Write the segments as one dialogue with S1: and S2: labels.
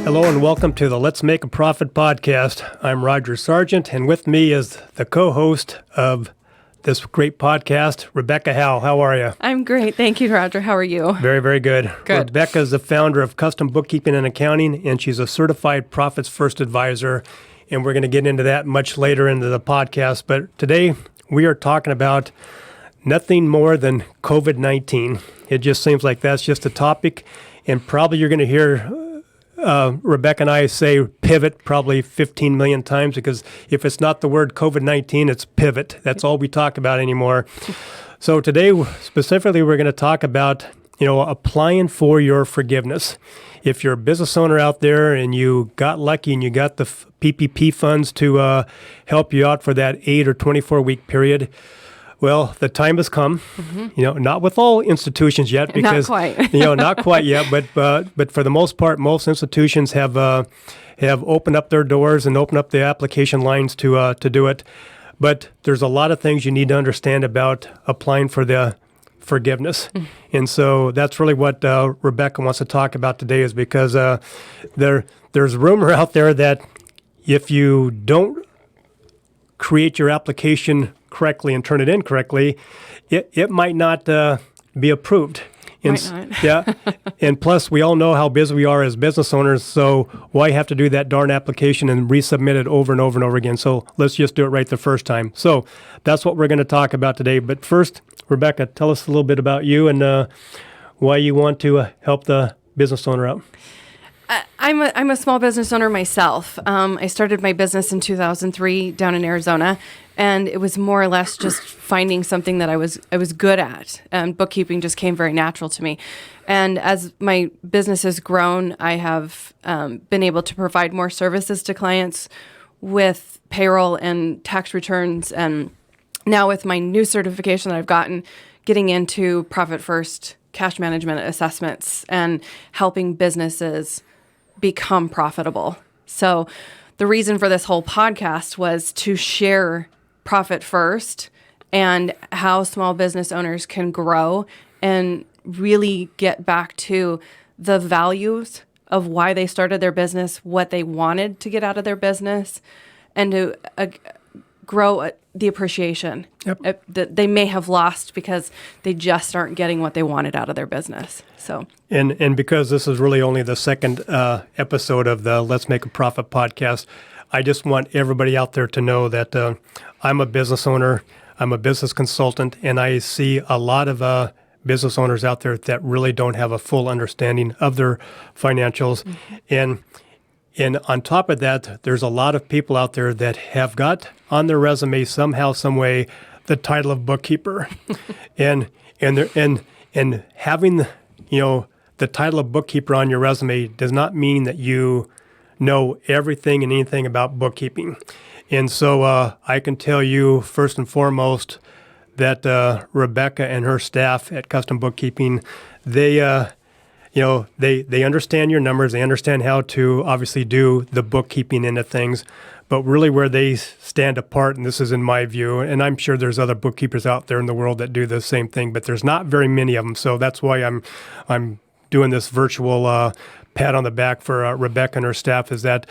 S1: Hello and welcome to the Let's Make a Profit podcast. I'm Roger Sargent, and with me is the co-host of this great podcast, Rebecca Howell. How are you?
S2: I'm great. Thank you, Roger. How are you?
S1: Very, very good.
S2: Good.
S1: Rebecca is the founder of Custom Bookkeeping and Accounting, and she's a certified Profits First advisor, and we're going to get into that much later into the podcast. But today we are talking about nothing more than COVID-19. It just seems like that's just a topic, and probably you're going to hear Rebecca and I say pivot probably 15 million times, because if it's not the word COVID-19, it's pivot. That's all we talk about anymore. So today, specifically, we're going to talk about, applying for your forgiveness. If you're a business owner out there and you got lucky and you got the PPP funds to help you out for that 8 or 24-week period, well, the time has come. Mm-hmm. Not with all institutions yet, because
S2: not quite.
S1: Not quite yet. But for the most part, most institutions have opened up their doors and opened up the application lines to do it. But there's a lot of things you need to understand about applying for the forgiveness, and so that's really what Rebecca wants to talk about today. Is because there's rumor out there that if you don't create your application correctly and turn it in correctly, it might not be approved.
S2: Might not.
S1: Yeah. And plus, we all know how busy we are as business owners, so why have to do that darn application and resubmit it over and over and over again? So let's just do it right the first time. So that's what we're going to talk about today. But first, Rebecca, tell us a little bit about you and why you want to help the business owner out.
S2: I'm a small business owner myself. I started my business in 2003 down in Arizona, and it was more or less just finding something that I was good at, and bookkeeping just came very natural to me. And as my business has grown, I have been able to provide more services to clients with payroll and tax returns, and now with my new certification that I've gotten, getting into Profit First cash management assessments and helping businesses become profitable. So the reason for this whole podcast was to share Profit First and how small business owners can grow and really get back to the values of why they started their business, what they wanted to get out of their business, and to grow the appreciation that they may have lost because they just aren't getting what they wanted out of their business. So,
S1: and because this is really only the second episode of the Let's Make a Profit podcast, I just want everybody out there to know that I'm a business owner, I'm a business consultant, and I see a lot of business owners out there that really don't have a full understanding of their financials. Mm-hmm. And on top of that, there's a lot of people out there that have got on their resume somehow, some way, the title of bookkeeper, and having the title of bookkeeper on your resume does not mean that you know everything and anything about bookkeeping. And so I can tell you first and foremost that Rebecca and her staff at Custom Bookkeeping, they understand your numbers. They understand how to obviously do the bookkeeping end of things. But really where they stand apart, and this is in my view, and I'm sure there's other bookkeepers out there in the world that do the same thing, but there's not very many of them. So that's why I'm doing this virtual pat on the back for Rebecca and her staff, is that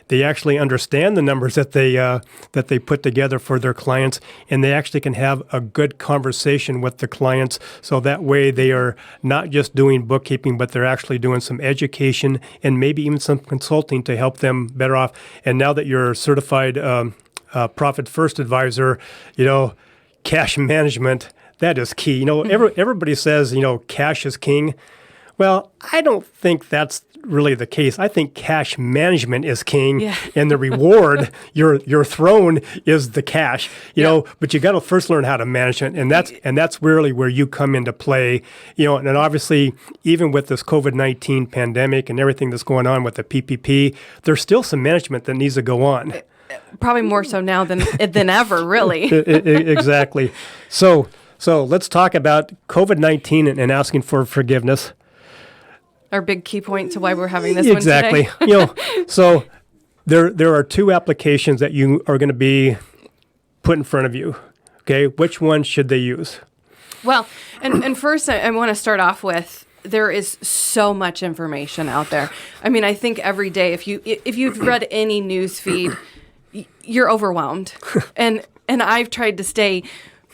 S1: they actually understand the numbers that they put together for their clients, and they actually can have a good conversation with the clients. So that way they are not just doing bookkeeping, but they're actually doing some education and maybe even some consulting to help them better off. And now that you're a certified Profit First advisor, cash management, that is key. Everybody says, cash is king. Well, I don't think that's really the case. I think cash management is king, and the reward you're thrown is the cash. But you got to first learn how to manage it, and that's really where you come into play. And obviously, even with this COVID-19 pandemic and everything that's going on with the PPP, there's still some management that needs to go on.
S2: Probably more so now than ever, really.
S1: Exactly. So let's talk about COVID-19 and asking for forgiveness.
S2: Our big key point to why we're having this one
S1: today. Exactly. So there are two applications that you are going to be put in front of you. Okay, which one should they use?
S2: Well, and first I want to start off with, there is so much information out there. I mean, I think every day, if you've read any news feed, you're overwhelmed. and I've tried to stay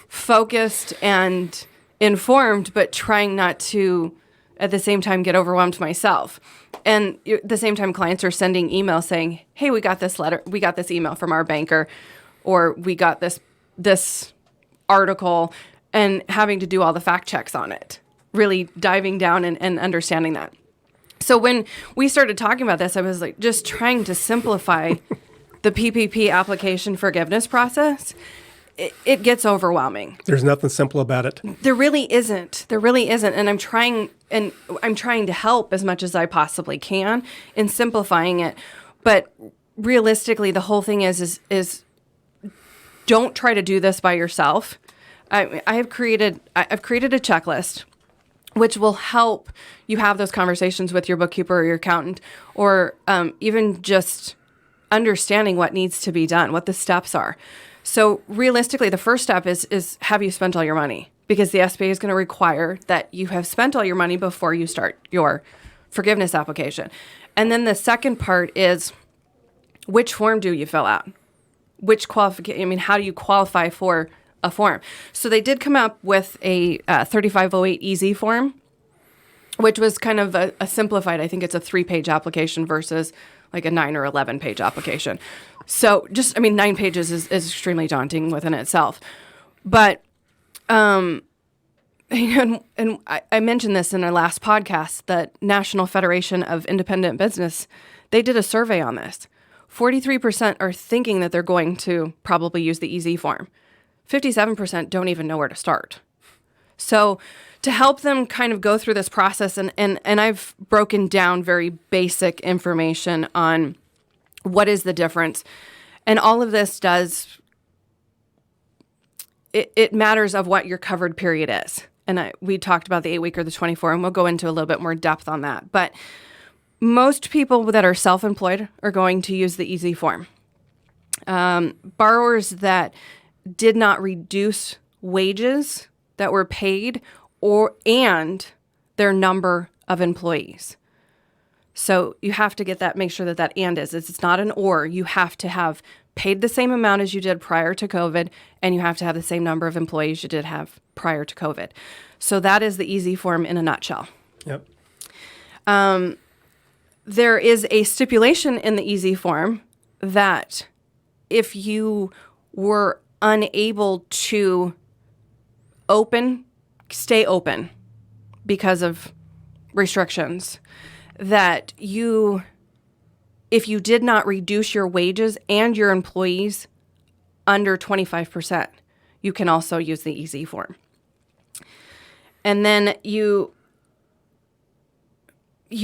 S2: focused and informed, but trying not to, at the same time, get overwhelmed myself. And at the same time, clients are sending emails saying, hey, we got this letter, we got this email from our banker, or we got this article, and having to do all the fact checks on it, really diving down and understanding that. So when we started talking about this, I was like just trying to simplify the PPP application forgiveness process. It gets overwhelming.
S1: There's nothing simple about it.
S2: There really isn't. And I'm trying to help as much as I possibly can in simplifying it. But realistically, the whole thing is don't try to do this by yourself. I've created a checklist which will help you have those conversations with your bookkeeper or your accountant, or even just understanding what needs to be done, what the steps are. So realistically, the first step is have you spent all your money? Because the SBA is going to require that you have spent all your money before you start your forgiveness application. And then the second part is, which form do you fill out? How do you qualify for a form? So they did come up with a 3508 Easy form, which was kind of a simplified, I think it's a 3-page application versus like a 9 or 11-page application. So 9 pages is extremely daunting within itself. But, and I mentioned this in our last podcast, that National Federation of Independent Business, they did a survey on this. 43% are thinking that they're going to probably use the Easy form. 57% don't even know where to start. So to help them kind of go through this process, and I've broken down very basic information on what is the difference. And all of this it matters of what your covered period is. And we talked about the 8-week or the 24, and we'll go into a little bit more depth on that. But most people that are self-employed are going to use the Easy form. Borrowers that did not reduce wages that were paid and their number of employees. So you have to get that, make sure that and is. It's not an or. You have to have paid the same amount as you did prior to COVID, and you have to have the same number of employees you did have prior to COVID. So that is the Easy form in a nutshell.
S1: Yep.
S2: There is a stipulation in the Easy form that if you were unable to stay open because of restrictions, that if you did not reduce your wages and your employees under 25%, you can also use the Easy form. And then you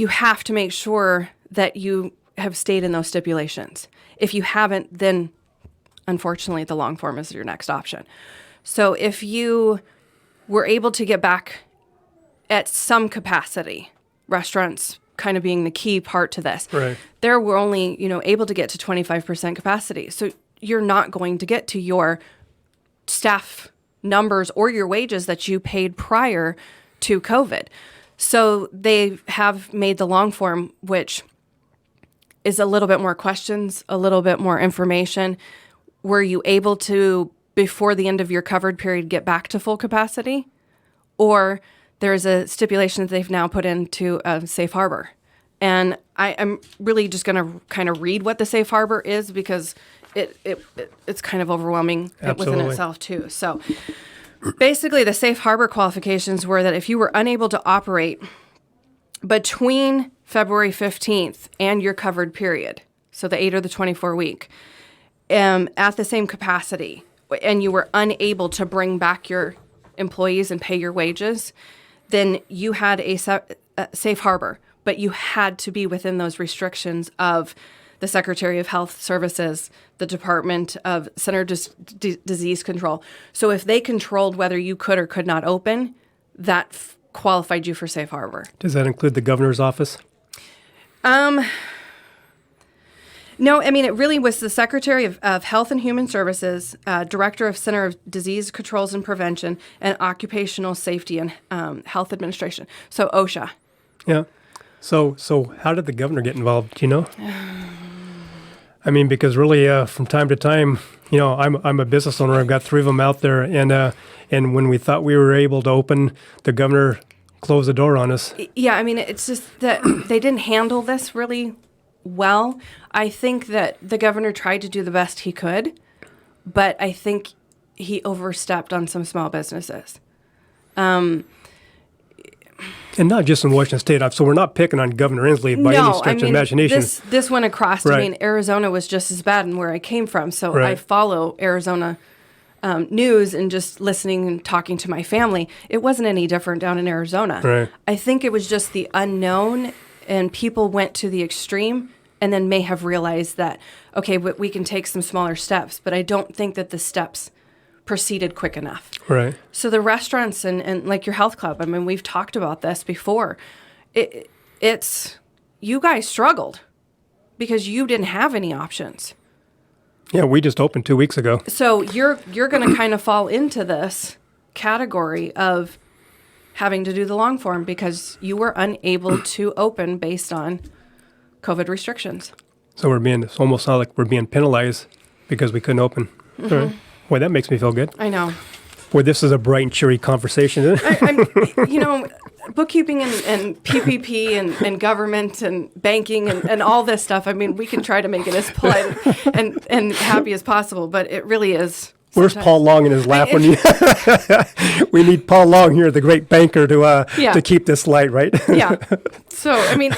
S2: have to make sure that you have stayed in those stipulations. If you haven't, then unfortunately the long form is your next option. So if you were able to get back at some capacity, restaurants kind of being the key part to this,
S1: right,
S2: there we're only able to get to 25% capacity. So you're not going to get to your staff numbers or your wages that you paid prior to COVID. So they have made the long form, which is a little bit more questions, a little bit more information. Were you able to, before the end of your covered period, get back to full capacity? Or there's a stipulation that they've now put into a safe harbor. And I'm really just going to kind of read what the safe harbor is, because it's kind of overwhelming within itself too. So basically the safe harbor qualifications were that if you were unable to operate between February 15th and your covered period, so the 8 or the 24 week, at the same capacity, and you were unable to bring back your employees and pay your wages, then you had a safe harbor, but you had to be within those restrictions of the Secretary of Health Services, the Department of Centers Disease Control. So if they controlled whether you could or could not open, that qualified you for safe harbor.
S1: Does that include the governor's office?
S2: No, I mean, it really was the Secretary of Health and Human Services, Director of Center of Disease Controls and Prevention, and Occupational Safety and Health Administration. So OSHA.
S1: Yeah. So how did the governor get involved? Do you know? I mean, because really, from time to time, I'm a business owner. I've got 3 of them out there, and when we thought we were able to open, the governor closed the door on us.
S2: Yeah, I mean, it's just that they didn't handle this really well. I think that the governor tried to do the best he could, but I think he overstepped on some small businesses.
S1: And not just in Washington State. So we're not picking on Governor Inslee by any stretch of imagination.
S2: This went across.
S1: Right.
S2: I mean, Arizona was just as bad in where I came from. So
S1: Right.
S2: I follow Arizona news and just listening and talking to my family. It wasn't any different down in Arizona.
S1: Right.
S2: I think it was just the unknown, and people went to the extreme and then may have realized that, okay, we can take some smaller steps, but I don't think that the steps proceeded quick enough.
S1: Right.
S2: So the restaurants and like your health club, I mean, we've talked about this before. It's you guys struggled because you didn't have any options.
S1: Yeah, we just opened 2 weeks ago.
S2: So you're going to kind of fall into this category of having to do the long form because you were unable to open based on COVID restrictions.
S1: So it's almost like we're being penalized because we couldn't open.
S2: Mm-hmm.
S1: All right. Boy, that makes me feel good.
S2: I know.
S1: Boy, this is a bright and cheery conversation, isn't it?
S2: I'm bookkeeping and PPP and government and banking and all this stuff. I mean, we can try to make it as polite and happy as possible, but it really is.
S1: Where's Paul Long in his lap when you? We need Paul Long here, the great banker, to keep this light, right?
S2: Yeah. So, I mean,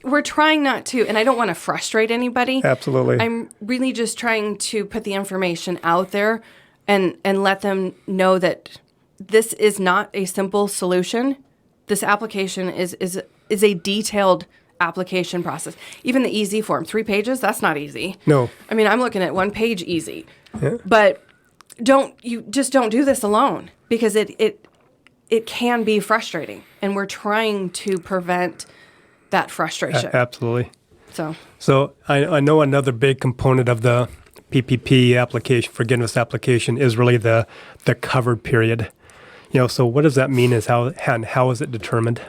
S2: we're trying not to, and I don't want to frustrate anybody.
S1: Absolutely.
S2: I'm really just trying to put the information out there and let them know that this is not a simple solution. This application is a detailed application process. Even the easy form, 3 pages, that's not easy.
S1: No.
S2: I mean, I'm looking at 1 page easy.
S1: Yeah.
S2: But don't do this alone because it can be frustrating, and we're trying to prevent that frustration.
S1: Absolutely.
S2: So
S1: I know another big component of the PPP application, forgiveness application, is really the covered period. So what does that mean? How is it determined?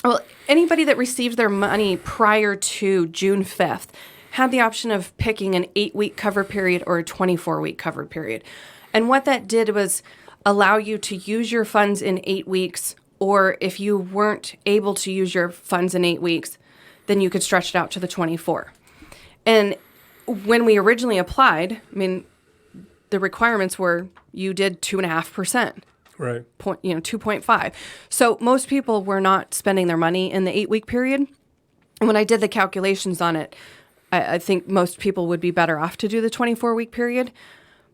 S2: Well, anybody that received their money prior to June 5th had the option of picking an 8-week cover period or a 24-week cover period. And what that did was allow you to use your funds in 8 weeks, or if you weren't able to use your funds in 8 weeks, then you could stretch it out to the 24. And when we originally applied, I mean, the requirements were you did 2.5%.
S1: Right.
S2: 2.5. So most people were not spending their money in the 8-week period. And when I did the calculations on it, I think most people would be better off to do the 24-week period.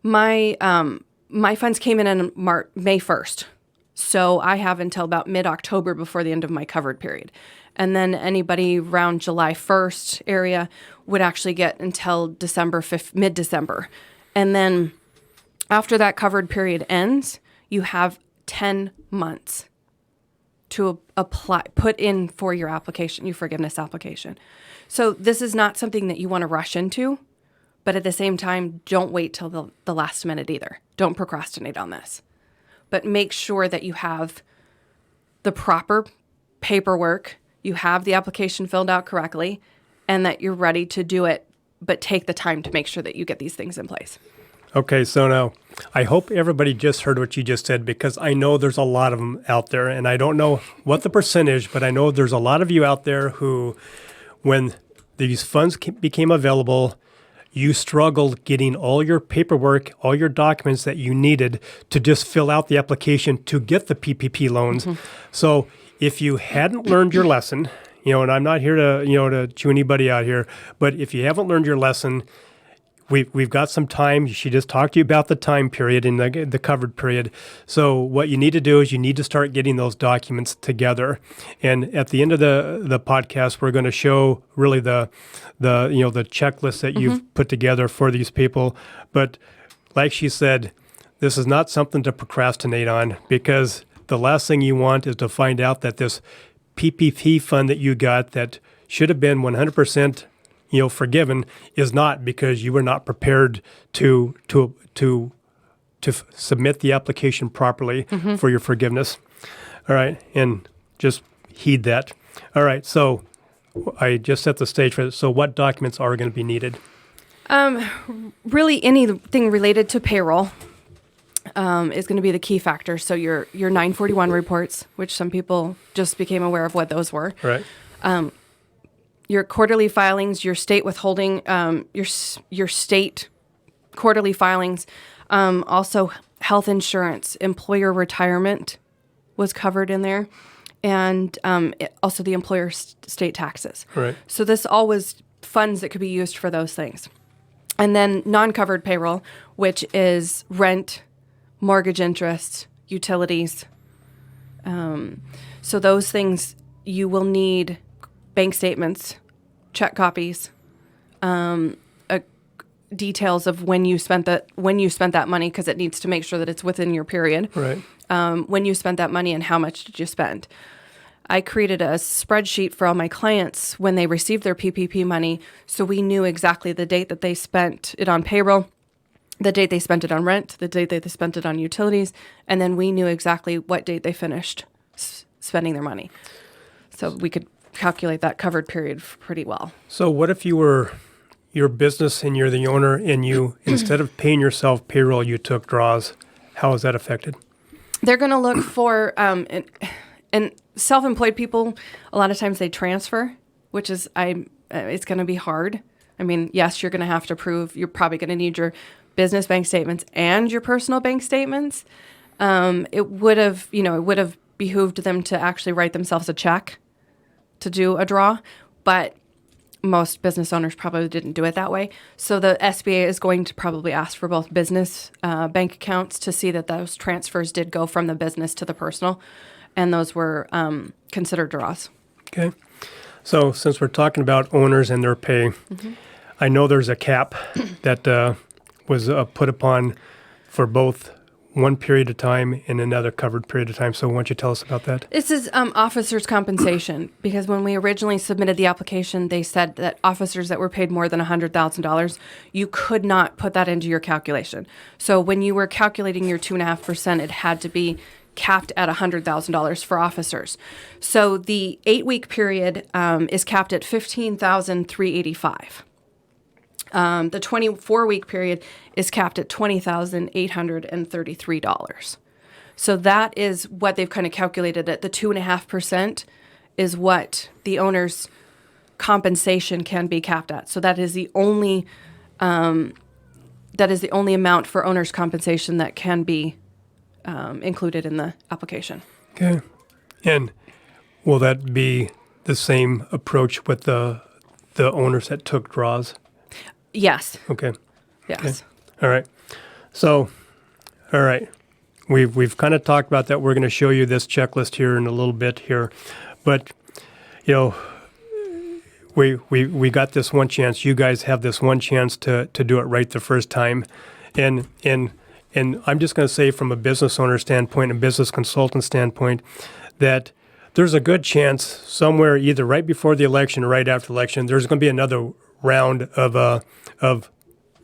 S2: My funds came in May 1st. So I have until about mid-October before the end of my covered period. And then anybody around July 1st area would actually get until mid-December. And then after that covered period ends, you have 10 months to put in for your application, your forgiveness application. So this is not something that you want to rush into, but at the same time, don't wait till the last minute either. Don't procrastinate on this. But make sure that you have the proper paperwork, you have the application filled out correctly, and that you're ready to do it, but take the time to make sure that you get these things in place.
S1: Okay, so now I hope everybody just heard what you just said, because I know there's a lot of them out there, and I don't know what the percentage, but I know there's a lot of you out there who, when these funds became available, you struggled getting all your paperwork, all your documents that you needed to just fill out the application to get the PPP loans. Mm-hmm. So if you hadn't learned your lesson, and I'm not here to chew anybody out here, but if you haven't learned your lesson, we've got some time. She just talked to you about the time period and the covered period. So what you need to do is you need to start getting those documents together. And at the end of the podcast, we're going to show really the checklist that you've put together for these people. But like she said, this is not something to procrastinate on, because the last thing you want is to find out that this PPP fund that you got that should have been 100% forgiven is not because you were not prepared to submit the application properly for your forgiveness. All right, and just heed that. All right, so I just set the stage for it. So what documents are going to be needed?
S2: Really, anything related to payroll is going to be the key factor. So your 941 reports, which some people just became aware of what those were.
S1: Right.
S2: Your quarterly filings, your state withholding, your state quarterly filings, also health insurance, employer retirement was covered in there, and also the employer state taxes.
S1: Right.
S2: So this all was funds that could be used for those things. And then non-covered payroll, which is rent, mortgage interest, utilities. So those things you will need bank statements, check copies, details of when you spent that money, because it needs to make sure that it's within your period.
S1: Right.
S2: When you spent that money and how much did you spend. I created a spreadsheet for all my clients when they received their PPP money, so we knew exactly the date that they spent it on payroll, the date they spent it on rent, the date that they spent it on utilities, and then we knew exactly what date they finished spending their money. So we could calculate that covered period pretty well.
S1: So what if you were your business and you're the owner and you, instead of paying yourself payroll, you took draws? How is that affected?
S2: They're going to look for, and self-employed people, a lot of times they transfer, which is, it's going to be hard. I mean, yes, you're going to have to prove, you're probably going to need your business bank statements and your personal bank statements. It would have behooved them to actually write themselves a check to do a draw, but most business owners probably didn't do it that way. So the SBA is going to probably ask for both business bank accounts to see that those transfers did go from the business to the personal, and those were considered draws.
S1: Okay. So since we're talking about owners and their pay, I know there's a cap that was put upon for both one period of time and another covered period of time. So why don't you tell us about that?
S2: This is officers' compensation, because when we originally submitted the application, they said that officers that were paid more than $100,000, you could not put that into your calculation. So when you were calculating your 2.5%, it had to be capped at $100,000 for officers. So the 8-week period is capped at $15,385. The 24-week period is capped at $20,833. So that is what they've kind of calculated at. The 2.5% is what the owner's compensation can be capped at. So that is the only amount for owner's compensation that can be included in the application.
S1: Okay. And will that be the same approach with the owners that took draws?
S2: Yes.
S1: Okay.
S2: Yes.
S1: Okay. All right. So, all right. We've kind of talked about that. We're going to show you this checklist here in a little bit here, but we got this one chance. You guys have this one chance to do it right the first time, and I'm just going to say from a business owner standpoint and business consultant standpoint that there's a good chance somewhere either right before the election or right after the election there's going to be another round of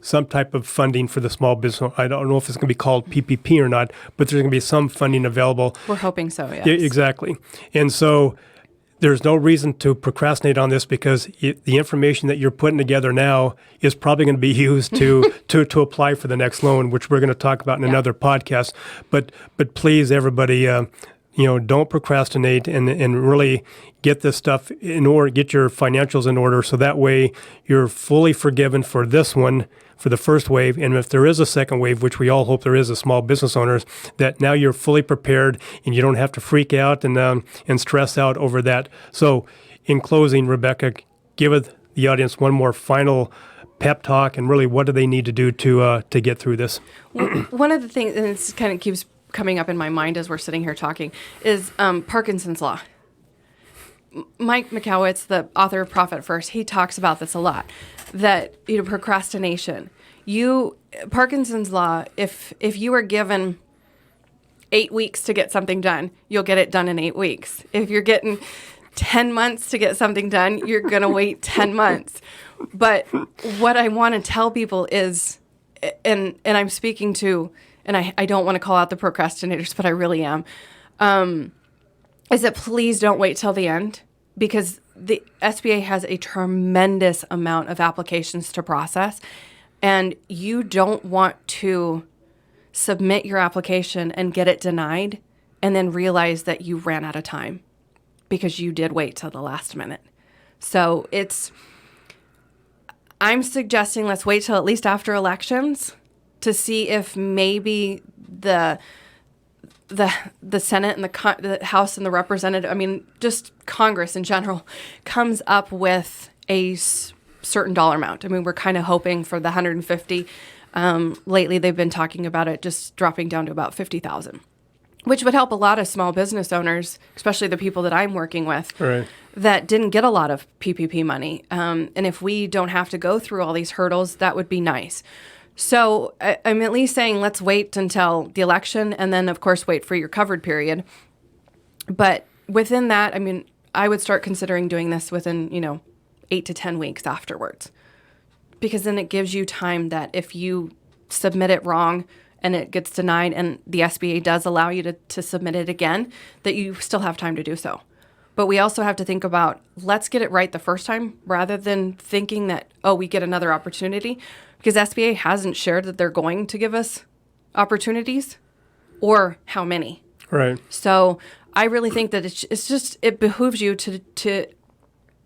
S1: some type of funding for the small business. I don't know if it's going to be called PPP or not, but there's going to be some funding available.
S2: We're hoping so, yes.
S1: Yeah, exactly. And so there's no reason to procrastinate on this, because the information that you're putting together now is probably going to be used to apply for the next loan, which we're going to talk about in another podcast. But please, everybody, don't procrastinate and really get this stuff in order, get your financials in order, so that way you're fully forgiven for this one, for the first wave. And if there is a second wave, which we all hope there is, as small business owners, that now you're fully prepared and you don't have to freak out and stress out over that. So in closing, Rebecca, give the audience one more final pep talk, and really what do they need to do to get through this?
S2: One of the things, and it kind of keeps coming up in my mind as we're sitting here talking, is Parkinsons Law. Mike Mikowitz, the author of Profit First, he talks about this a lot, that procrastination. Parkinson's Law, if you are given 8 weeks to get something done, you'll get it done in 8 weeks. If you're getting 10 months to get something done, you're going to wait 10 months. But what I want to tell people is, and I'm speaking to, and I don't want to call out the procrastinators, but I really am, is that please don't wait till the end, because the SBA has a tremendous amount of applications to process, and you don't want to submit your application and get it denied and then realize that you ran out of time because you did wait till the last minute. So I'm suggesting let's wait till at least after elections to see if maybe the Senate and the House and the Representative, I mean, just Congress in general, comes up with a certain dollar amount. I mean, we're kind of hoping for the 150. Lately, they've been talking about it just dropping down to about 50,000, which would help a lot of small business owners, especially the people that I'm working with,
S1: Right.
S2: that didn't get a lot of PPP money. And if we don't have to go through all these hurdles, that would be nice. So I'm at least saying let's wait until the election and then, of course, wait for your covered period. But within that, I mean, I would start considering doing this within, 8 to 10 weeks afterwards, because then it gives you time that if you submit it wrong and it gets denied and the SBA does allow you to submit it again, that you still have time to do so. But we also have to think about, let's get it right the first time rather than thinking that, we get another opportunity. Because SBA hasn't shared that they're going to give us opportunities or how many.
S1: Right.
S2: So I really think that it behooves you to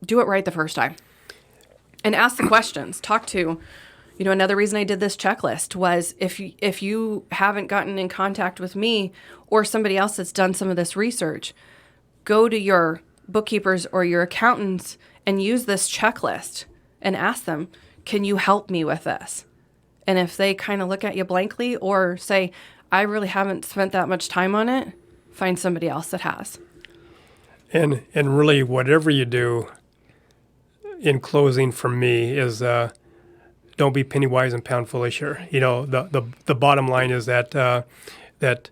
S2: do it right the first time. And ask the questions. Talk to, another reason I did this checklist was if you haven't gotten in contact with me or somebody else that's done some of this research, go to your bookkeepers or your accountants and use this checklist and ask them, can you help me with this? And if they kind of look at you blankly or say, I really haven't spent that much time on it, find somebody else that has.
S1: And really, whatever you do, in closing for me is don't be penny wise and pound foolish here. The bottom line is that that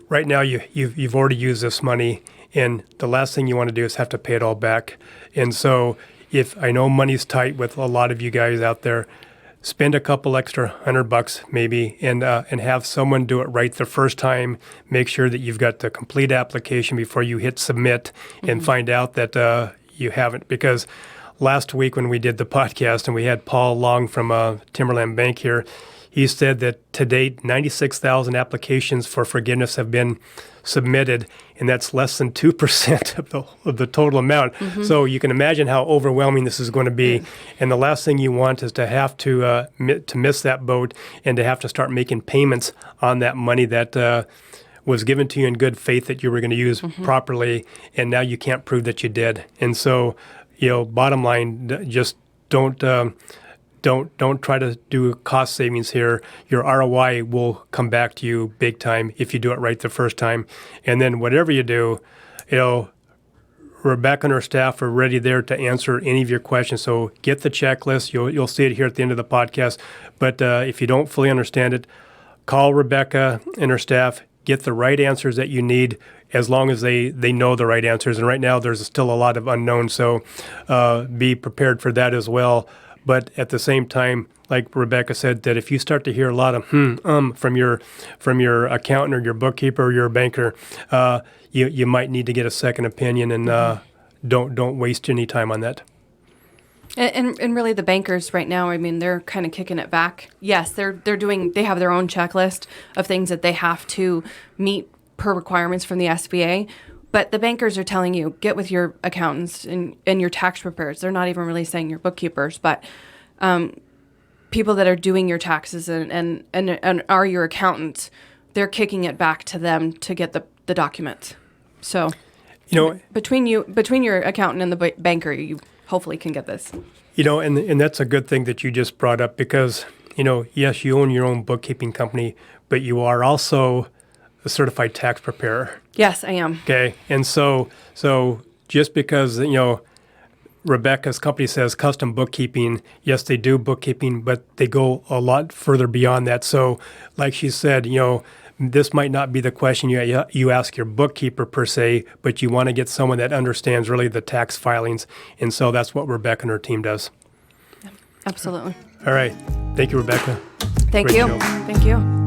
S1: right now you've already used this money, and the last thing you want to do is have to pay it all back. And so, if I know money's tight with a lot of you guys out there, spend a couple extra $100 maybe, and have someone do it right the first time. Make sure that you've got the complete application before you hit submit, and find out that you haven't. Because last week when we did the podcast and we had Paul Long from Timberland Bank here, he said that to date 96,000 applications for forgiveness have been submitted, and that's less than 2% of the total amount. Mm-hmm. So you can imagine how overwhelming this is going to be. And the last thing you want is to have to miss that boat and to have to start making payments on that money that was given to you in good faith that you were going to use properly, and now you can't prove that you did. And so, bottom line, just don't try to do cost savings here. Your ROI will come back to you big time if you do it right the first time. And then whatever you do, Rebecca and her staff are ready there to answer any of your questions. So get the checklist. You'll see it here at the end of the podcast. But if you don't fully understand it, call Rebecca and her staff. Get the right answers that you need, as long as they know the right answers. And right now there's still a lot of unknowns. So be prepared for that as well. But at the same time, like Rebecca said, that if you start to hear a lot of from your accountant or your bookkeeper or your banker, you might need to get a second opinion, and don't waste any time on that.
S2: And really, the bankers right now, I mean, they're kind of kicking it back. Yes, they have their own checklist of things that they have to meet per requirements from the SBA. But the bankers are telling you, get with your accountants and your tax preparers. They're not even really saying your bookkeepers, but people that are doing your taxes and are your accountants, they're kicking it back to them to get the documents. So, between your accountant and the banker, you hopefully can get this.
S1: And that's a good thing that you just brought up, because, yes, you own your own bookkeeping company, but you are also a certified tax preparer.
S2: Yes, I am.
S1: Okay. And so just because, Rebecca's company says custom bookkeeping, yes, they do bookkeeping, but they go a lot further beyond that. So like she said, this might not be the question you ask your bookkeeper per se, but you want to get someone that understands really the tax filings. And so that's what Rebecca and her team does.
S2: Absolutely.
S1: All right. Thank you, Rebecca.
S2: Thank
S1: Great
S2: you.
S1: show.
S2: Thank you.